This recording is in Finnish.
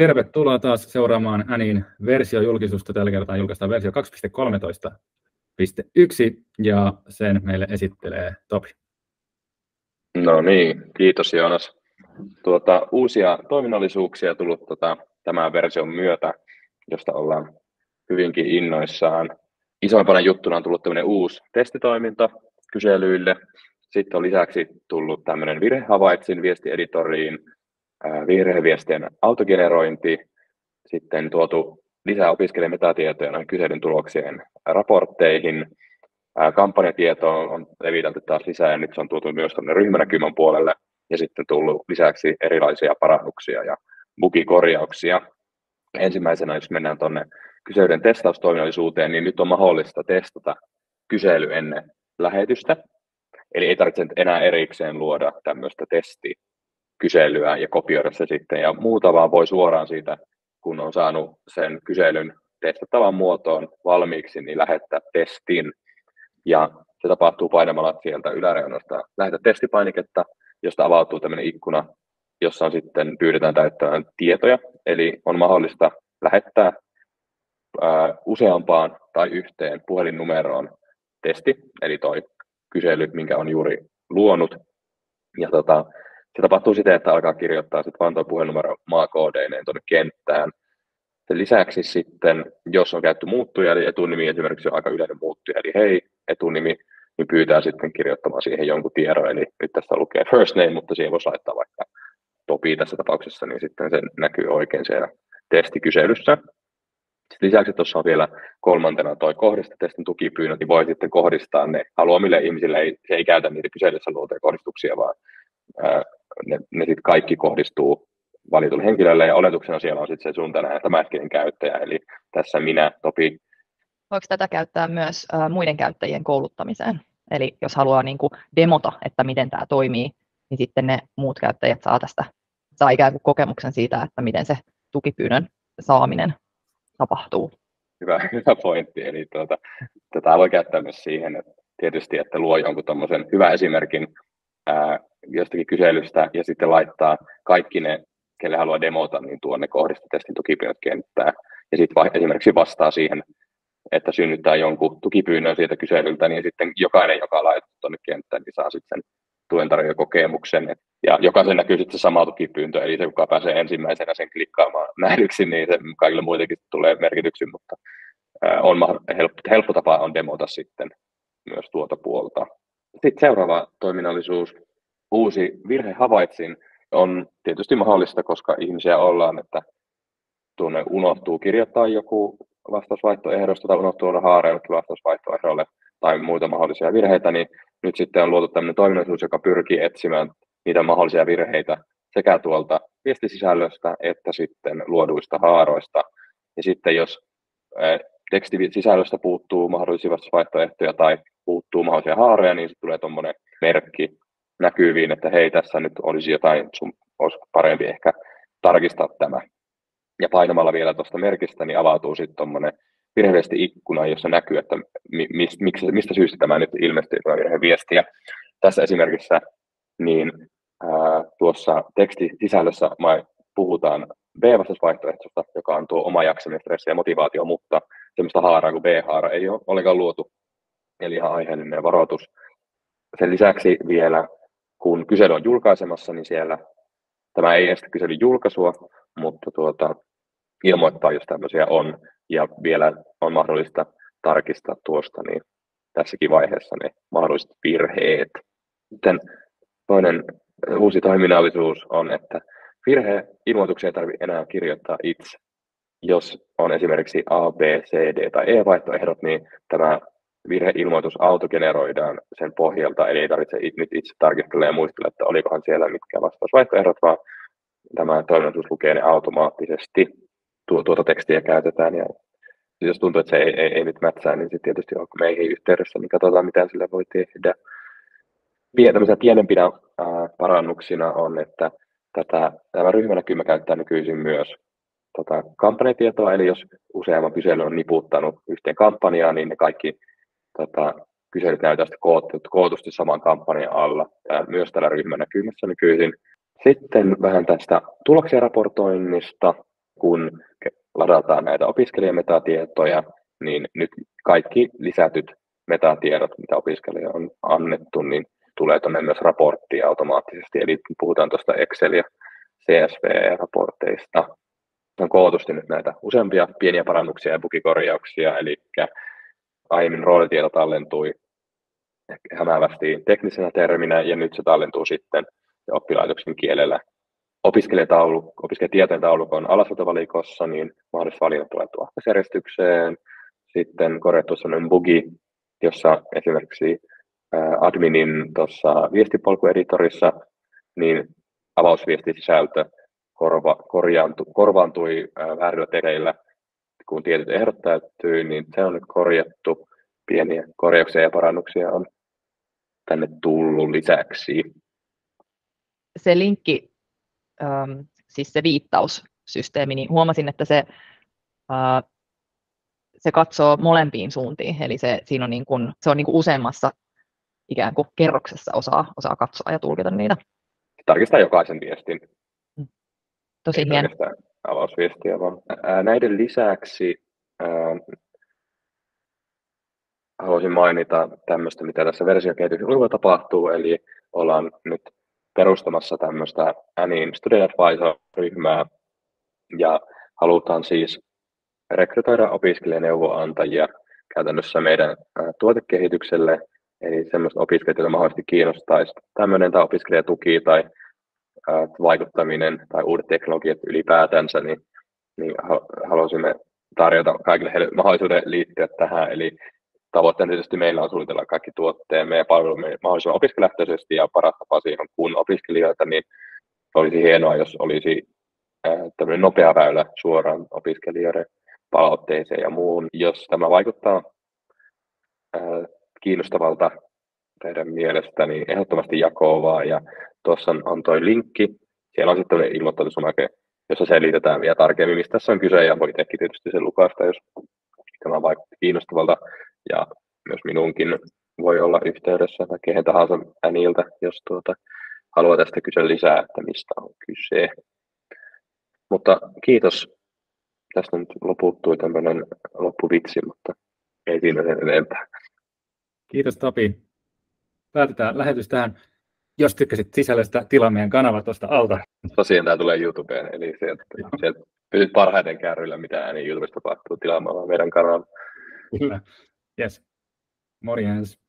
Tervetuloa taas seuraamaan Änin versiojulkistusta. Tällä kertaa julkaistaan versio 2.13.1 ja sen meille esittelee Topi. No niin, kiitos Joonas. Uusia toiminnallisuuksia tullut tämän version myötä, josta ollaan hyvinkin innoissaan. Isoimpana juttuna on tullut tämmöinen uusi testitoiminta kyselyille. Sitten on lisäksi tullut tämmöinen virhehavaitsin viestieditoriin, virheviestien autogenerointi, sitten tuotu lisää opiskelijan metatietoja noihin kyselyn tuloksien raportteihin. Kampanjatietoa on levitelty taas lisää ja nyt se on tuotu myös tuonne ryhmänäkymän puolelle ja sitten tullut lisäksi erilaisia parannuksia ja bugikorjauksia. Ensimmäisenä, jos mennään tuonne kyselyiden testaustoiminnallisuuteen, niin nyt on mahdollista testata kysely ennen lähetystä. Eli ei tarvitse enää erikseen luoda tämmöistä testikyselyä ja kopioida se sitten ja muuta, vaan voi suoraan siitä, kun on saanut sen kyselyn testattavan muotoon valmiiksi, niin lähettää testin. Ja se tapahtuu painamalla sieltä yläreunasta lähetä testipainiketta, josta avautuu tämmöinen ikkuna, jossa on sitten pyydetään täyttämään tietoja. Eli on mahdollista lähettää useampaan tai yhteen puhelinnumeroon testi, eli toi kysely, minkä on juuri luonut. Ja se tapahtuu siten, että alkaa kirjoittaa sitten vaan tuo puhelinnumero maakoodeineen tuonne kenttään. Sen lisäksi sitten, jos on käytetty muuttuja, eli etunimi esimerkiksi on aika yleinen muuttuja, eli hei, etunimi, niin pyytää sitten kirjoittamaan siihen jonkun tiedon, eli nyt tässä lukee first name, mutta siihen voisi laittaa vaikka Topi tässä tapauksessa, niin sitten se näkyy oikein siellä testikyselyssä. Sitten lisäksi tuossa on vielä kolmantena toi kohdistetestin tukipyynnöt, niin voi sitten kohdistaa ne haluamille ihmisille, se ei käytä niitä kyselyssä luotuja kohdistuksia, vaan ne sitten kaikki kohdistuu valitulle henkilölle, ja oletuksena siellä on sitten se sun tänään tämänhetkinen käyttäjä, eli tässä minä, Topi. Voiko tätä käyttää myös muiden käyttäjien kouluttamiseen? Eli jos haluaa niin kuin demota, että miten tämä toimii, niin sitten ne muut käyttäjät saa ikään kuin kokemuksen siitä, että miten se tukipyynnön saaminen tapahtuu. Hyvä pointti, eli tätä voi käyttää myös siihen, että tietysti, että luo jonkun tommosen hyvän esimerkin jostakin kyselystä, ja sitten laittaa kaikki ne, kelle haluaa demota, niin tuonne kohdistetestin tukipyynnöt kenttään. Ja sitten esimerkiksi vastaa siihen, että synnyttää jonkun tukipyynnön siitä kyselyltä, niin sitten jokainen, joka laittaa tuonne kenttään, niin saa sitten sen tuen tarjoajakokemuksen. Ja jokaisen näkyy sitten se sama tukipyyntö, eli se, kuka pääsee ensimmäisenä sen klikkaamaan nähdyksi, niin se kaikille muillekin tulee merkityksi, mutta helppo tapa on demota sitten myös tuota puolta. Sitten seuraava toiminnallisuus, uusi virhehavaitsin, on tietysti mahdollista, koska ihmisiä ollaan, että tuonne unohtuu kirjoittaa joku vastausvaihtoehdosta tai unohtuu olla haareillekin vastausvaihtoehdolle tai muita mahdollisia virheitä, niin nyt sitten on luotu tämmöinen toiminnallisuus, joka pyrkii etsimään niitä mahdollisia virheitä sekä tuolta viestisisällöstä että sitten luoduista haaroista. Ja sitten jos tekstisisällöstä puuttuu mahdollisia vastausvaihtoehtoja tai puuttuu mahdollisia haaroja, niin sitten tulee tuommoinen merkki näkyviin, että hei, tässä nyt olisi jotain, sun olisi parempi ehkä tarkistaa tämä. Ja painamalla vielä tuosta merkistä, niin avautuu sitten tuommoinen virheviesti-ikkuna, jossa näkyy, että mistä syystä tämä nyt ilmestyy tämä virheviesti. Ja tässä esimerkissä niin tuossa tekstisisällössä puhutaan B-vastausvaihtoehtoista, joka on tuo oma jaksaminen, stressi ja motivaatio, mutta sellaista haaraa kuin B-haara ei ole ollenkaan luotu, eli ihan aiheellinen varoitus. Sen lisäksi vielä, kun kysely on julkaisemassa, niin siellä tämä ei estä kyselyn julkaisua, mutta ilmoittaa, jos tämmöisiä on, ja vielä on mahdollista tarkistaa tuosta, niin tässäkin vaiheessa ne mahdolliset virheet. Sitten toinen uusi toiminnallisuus on, että virhe-ilmoituksia ei tarvitse enää kirjoittaa itse. Jos on esimerkiksi A, B, C, D tai E-vaihtoehdot, niin tämä virheilmoitus autogeneroidaan sen pohjalta, eli ei tarvitse nyt itse tarkistella ja muistella, että olikohan siellä mitkä vastausvaihtoehdot, vaan tämä toiminnallisuus lukee ne automaattisesti. Tuota tekstiä käytetään, ja jos tuntuu, että se ei nyt mätsää, niin sitten tietysti on meihin yhteydessä, niin katsotaan, mitä sille voi tehdä. Tämmöisenä pienempinä parannuksina on, että tämä ryhmänäkymä käyttää nykyisin myös kampanjatietoa, eli jos useamman kysely on niputtanut yhteen kampanjaan, niin ne kaikki kyselyt näytetään kootusti saman kampanjan alla, myös täällä ryhmänäkymässä nykyisin. Sitten vähän tästä tuloksien raportoinnista. kun ladataan näitä opiskelijametatietoja, niin nyt kaikki lisätyt metatiedot, mitä opiskelijalle on annettu, niin tulee tuonne myös raporttiin automaattisesti. Eli puhutaan tuosta Excel- ja CSV-raporteista. On kootusti nyt näitä useampia pieniä parannuksia ja bugikorjauksia, eli aiemmin roolitieto tallentui hämäävästi teknisenä terminä, ja nyt se tallentuu sitten oppilaitoksen kielellä. Opiskelijatietojen taulukon alasvetovalikossa, niin mahdolliset valinnat tulee tuohtasjärjestykseen. Sitten korjattu sellainen bugi, jossa esimerkiksi adminin tuossa viestipolkueditorissa, niin avausviestisisältö korvaantui väärillä tekeillä, kun tietyt ehdot täyttyy, niin se on nyt korjattu. Pieniä korjauksia ja parannuksia on tänne tullut lisäksi. Se linkki, siis se viittaussysteemi, niin huomasin, että se katsoo molempiin suuntiin, eli siinä on se on useammassa ikään kuin kerroksessa osaa katsoa ja tulkita niitä. Tarkistaa jokaisen viestin. Tosi hieno. Avausviestiä vaan. Näiden lisäksi haluaisin mainita tämmöistä, mitä tässä versiokehityksen ulkoa tapahtuu, eli ollaan nyt perustamassa tämmöistä ANIin Student Advisor-ryhmää, ja halutaan siis rekrytoida opiskelijaneuvoantajia käytännössä meidän tuotekehitykselle, eli semmoista opiskelijat, joita mahdollisesti kiinnostaisi tämmöinen tai opiskelijatuki tai vaikuttaminen tai uudet teknologiat ylipäätänsä, niin haluaisimme tarjota kaikille heille mahdollisuuden liittyä tähän, eli tavoitteena tietysti meillä on suunnitella kaikki tuotteemme ja palvelumme mahdollisimman opiskelijalähtöisesti, ja paras tapa siihen kun opiskelijoita, niin olisi hienoa, jos olisi tämmöinen nopea väylä suoraan opiskelijoiden palautteeseen ja muuhun. Jos tämä vaikuttaa kiinnostavalta teidän mielestä, niin ehdottomasti jakoa vaan, ja tuossa on toi linkki, siellä on sitten ilmoittautumisomake, jossa selitetään vielä tarkemmin, mistä tässä on kyse, ja voi itsekin tietysti sen lukasta, jos tämä vaikuttaa kiinnostavalta, ja myös minunkin voi olla yhteydessä tai kehen tahansa ANIilta, jos haluaa tästä kysyä lisää, että mistä on kyse. Mutta kiitos. Tästä nyt loputtui tämmöinen loppuvitsi, mutta ei siinä sen enempää. Kiitos Topi. Päätetään lähetys tähän. Jos tykkäsit sisällöstä, tilaa meidän kanava tuosta alta. Tosiaan tämä tulee YouTubeen, eli sieltä pysyt parhaiten kärryillä, mitä ääni YouTubesta tapahtuu tilaamalla meidän kanavalla. Kyllä. Yes. Morjens.